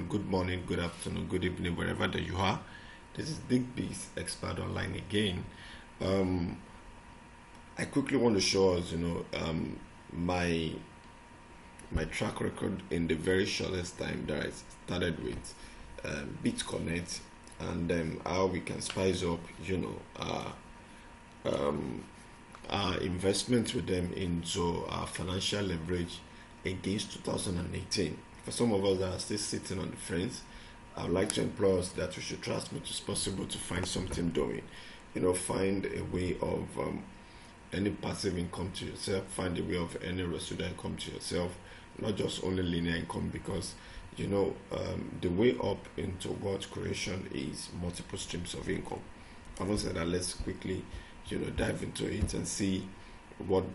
good morning, good afternoon, good evening, wherever that you are. This is Digby's Expert Online again. Um, I quickly want to show us, my track record in the very shortest time that I started with BitConnect, and how we can spice up, um, our investment with them into our financial leverage against 2018. For some of us that are still sitting on the fence, I would like to implore us that we should try as much as possible to find something doing. Find a way of any passive income to yourself, find a way of any residual income to yourself, not just only linear income, because the way up into wealth creation is multiple streams of income. Having said that, let's quickly dive into it and see what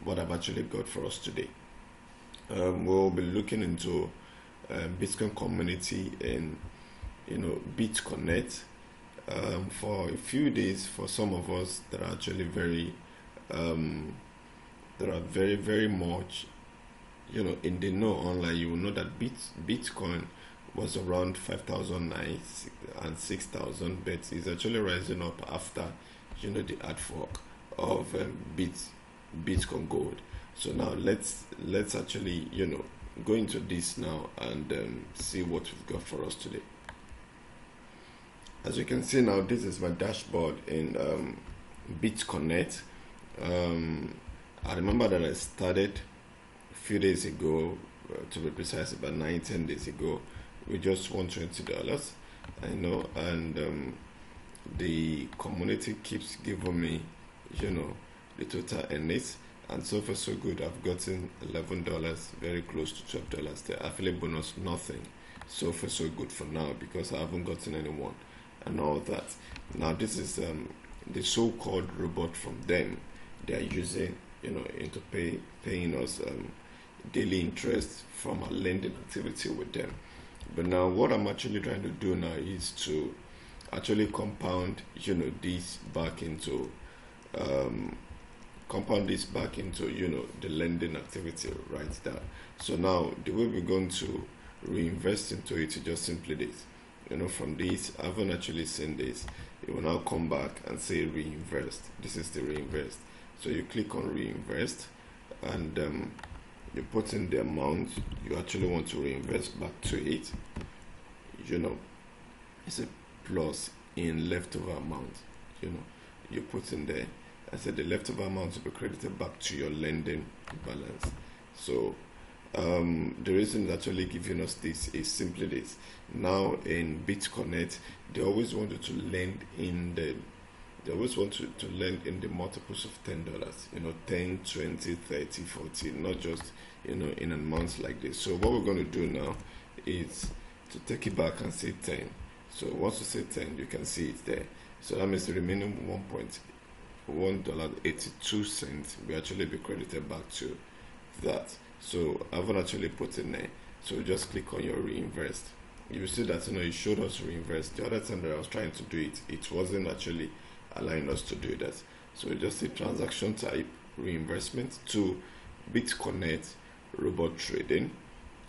I've actually got for us today. We'll be looking into Bitcoin community and BitConnect for a few days. For some of us that are actually very much in the know online, you will know that Bitcoin was around 5,009 and 6,000, but it's actually rising up after the hard fork of Bitcoin Gold. So now let's actually go into this now and see what we've got for us today. As you can see now, this is my dashboard in BitConnect. I remember that I started a few days ago, to be precise, about 9-10 days ago, with just $120. I know, and the community keeps giving me, the total earnings. And so far so good. I've gotten $11, very close to $12. The affiliate bonus, nothing. So far so good for now, because I haven't gotten anyone and all that. Now this is the so-called robot from them. They are using into paying us daily interest from our lending activity with them. But now what I'm actually trying to do now is to actually compound this back into the lending activity right there. So now the way we're going to reinvest into it is just simply this. From this, I haven't actually seen this. It will now come back and say reinvest. This is the reinvest. So you click on reinvest, and you put in the amount you actually want to reinvest back to it. It's a plus in leftover amount. You put in there. I said the leftover amount will be credited back to your lending balance. So the reason it's actually giving us this is simply this. Now in BitConnect, they always want you to lend in the multiples of $10, 10, 20, 30, 40, not just in amounts like this. So what we're going to do now is to take it back and say 10. So once you say 10, you can see it there. So that means the remaining $1.82 will actually be credited back to that. So I haven't actually put in there. So just click on your reinvest. You see that it showed us reinvest. The other time that I was trying to do it, it wasn't actually allowing us to do that. So we just say transaction type, reinvestment, to BitConnect, robot trading,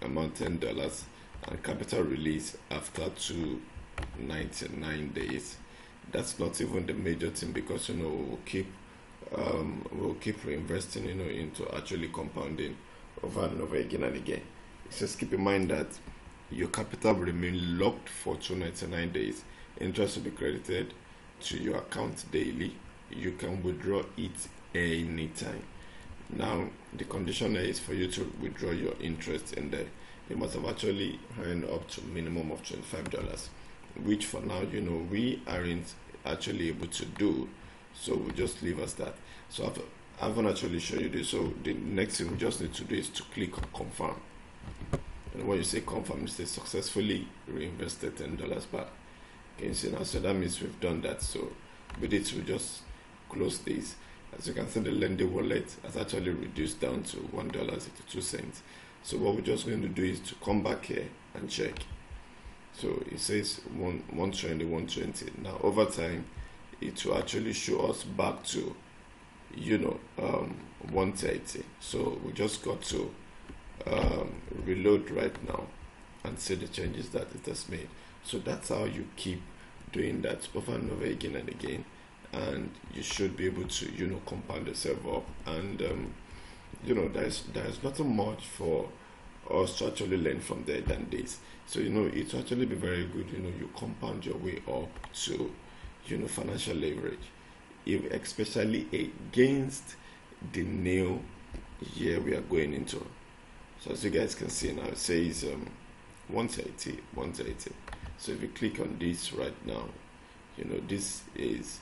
amount $10, and capital release after 299 days. That's not even the major thing, because we'll keep reinvesting into actually compounding over and over again and again. Just keep in mind that your capital will remain locked for 299 days. Interest will be credited to your account daily. You can withdraw it anytime. Now the condition is for you to withdraw your interest in there, you must have actually earned up to minimum of $25, which for now we aren't actually able to do. So we'll just leave us that. So I haven't actually shown you this. So the next thing we just need to do is to click on confirm. And when you say confirm, it says successfully reinvested $10 back. Can you see now? So that means we've done that. So with it, we'll just close this. As you can see, the lending wallet has actually reduced down to $1.82. So what we're just going to do is to come back here and check. So it says 120. Now over time, it will actually show us back to 130. So we just got to reload right now and see the changes that it has made. So that's how you keep doing that over and over again and again, and you should be able to, you know, compound yourself up. And you know, there's nothing much for us to actually learn from there than this. So, you know, it will actually be very good, you know, you compound your way up to, you know, financial leverage, if, especially against the new year we are going into. So as you guys can see now, it says 130. So if you click on this right now, you know, this is,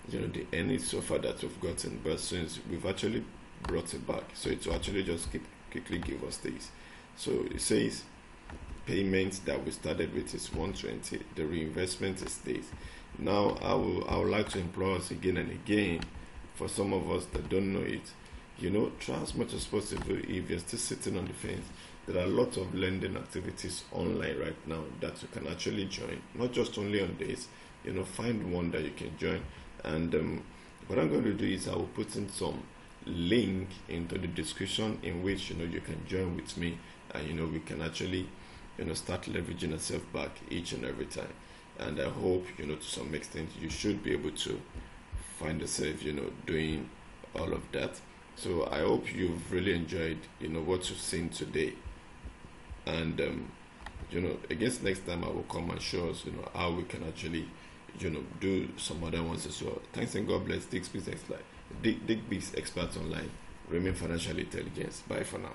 you know, the earnings so far that we've gotten, but since we've actually brought it back, so it will actually just quickly give us this. So it says payments that we started with is 120, the reinvestment is this. Now I would like to implore us again and again, for some of us that don't know it, you know, try as much as possible. If you're still sitting on the fence, there are a lot of lending activities online right now that you can actually join, not just only on this, you know, find one that you can join. And what I'm going to do is I will put in some link into the description in which, you know, you can join with me, and you know, we can actually, you know, start leveraging ourselves back each and every time. And I hope, you know, to some extent you should be able to find yourself, you know, doing all of that. So I hope you've really enjoyed, you know, what you've seen today. And you know, I guess next time I will come and show us, you know, how we can actually, you know, do some other ones as well. Thanks and God bless. Dig Big's Experts Online. Remain financially intelligent. Bye for now.